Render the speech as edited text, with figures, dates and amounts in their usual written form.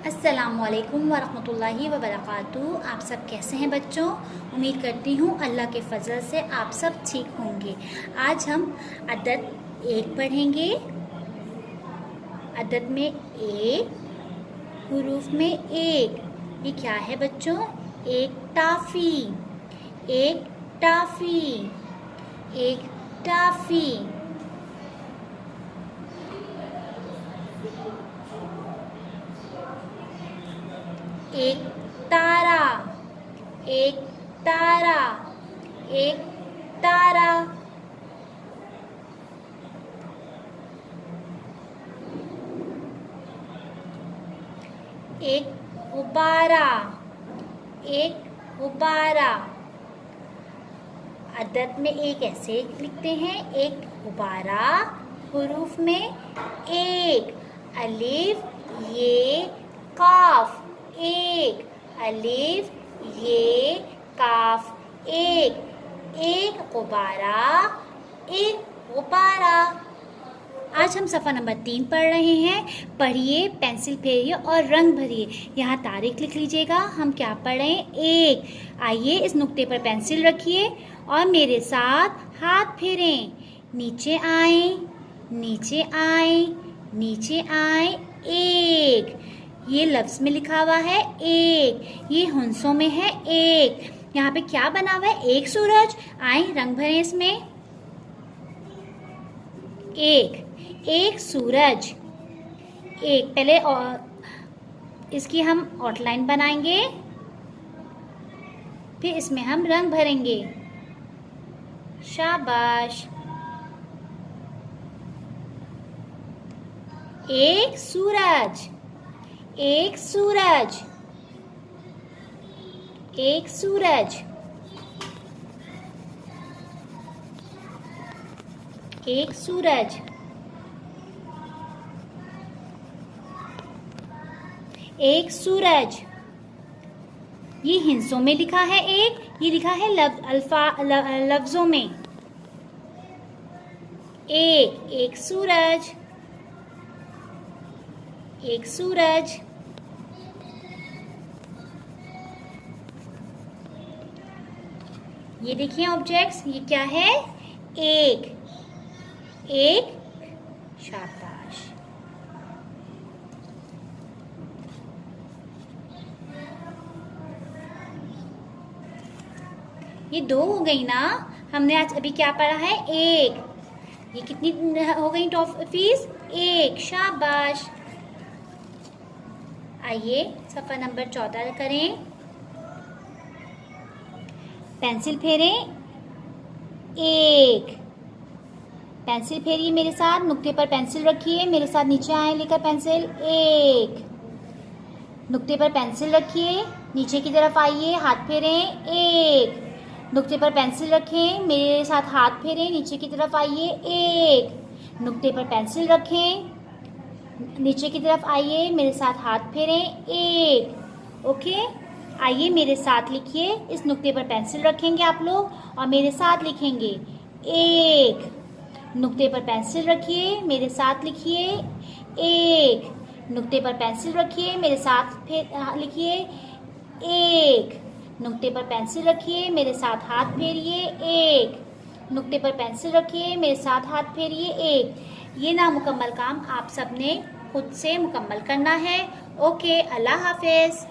अस्सलामुअलैकुम वरहमतुल्लाहि वबरकातुहू। आप सब कैसे हैं बच्चों? उम्मीद करती हूँ अल्लाह के फजल से आप सब ठीक होंगे। आज हम अदद एक पढ़ेंगे। अदद में एक, हुरूफ में एक। ये क्या है बच्चों? एक टाफी, एक टाफी, एक टाफी। एक तारा, एक तारा, एक तारा। एक गुब्बारा, एक गुब्बारा। अदद में एक ऐसे लिखते हैं, एक गुब्बारा, हुरूफ में एक, अलिफ ये काफ, एक, अलिफ ये काफ, एक गुब्बारा, एक गुब्बारा। आज हम सफ़ा नंबर 3 पढ़ रहे हैं। पढ़िए, पेंसिल फेरिए और रंग भरिए। यहाँ तारीख लिख लीजिएगा। हम क्या पढ़ रहे हैं? एक। आइए इस नुक्ते पर पेंसिल रखिए और मेरे साथ हाथ फेरें। नीचे आए, नीचे आए, नीचे आए। एक, ये लफ्ज़ में लिखा हुआ है एक, ये हुंसों में है एक। यहाँ पे क्या बना हुआ है? एक सूरज। आए रंग भरें इसमें। एक सूरज। एक, पहले इसकी हम आउटलाइन बनाएंगे, फिर इसमें हम रंग भरेंगे। शाबाश। एक सूरज, एक सूरज, एक सूरज, एक सूरज। एक सूरज। ये हिंसों में लिखा है एक, ये लिखा है लफ्जों में। एक सूरज, एक सूरज। ये देखिए ऑब्जेक्ट्स, ये क्या है? एक, एक। शाबाश। ये दो हो गई ना। हमने आज अभी क्या पढ़ा है? एक। ये कितनी हो गई टॉफीज? एक। शाबाश। आइए सफ़ा नंबर 14 करें। पेंसिल फेरें। एक, पेंसिल फेरिए मेरे साथ। नुक्ते पर पेंसिल रखिए, मेरे साथ नीचे आए लेकर पेंसिल। एक, नुक्ते पर पेंसिल रखिए, नीचे की तरफ आइए, हाथ फेरें। एक, नुक्ते पर पेंसिल रखें, मेरे साथ हाथ फेरें, नीचे की तरफ आइए। एक, नुक्ते पर पेंसिल रखें, नीचे की तरफ आइए, मेरे साथ हाथ फेरें। एक। ओके, आइए मेरे साथ लिखिए। इस नुक्ते पर पेंसिल रखेंगे आप लोग और मेरे साथ लिखेंगे। एक, नुक्ते पर पेंसिल रखिए, मेरे साथ लिखिए। एक, नुक्ते पर पेंसिल रखिए, मेरे साथ लिखिए। एक, नुक्ते पर पेंसिल रखिए, मेरे साथ हाथ फेरिए। एक, नुक्ते पर पेंसिल रखिए, मेरे साथ हाथ फेरिए। एक। ये नामुकम्मल काम आप सबने खुद से मुकम्मल करना है। ओके, अल्लाह हाफिज़।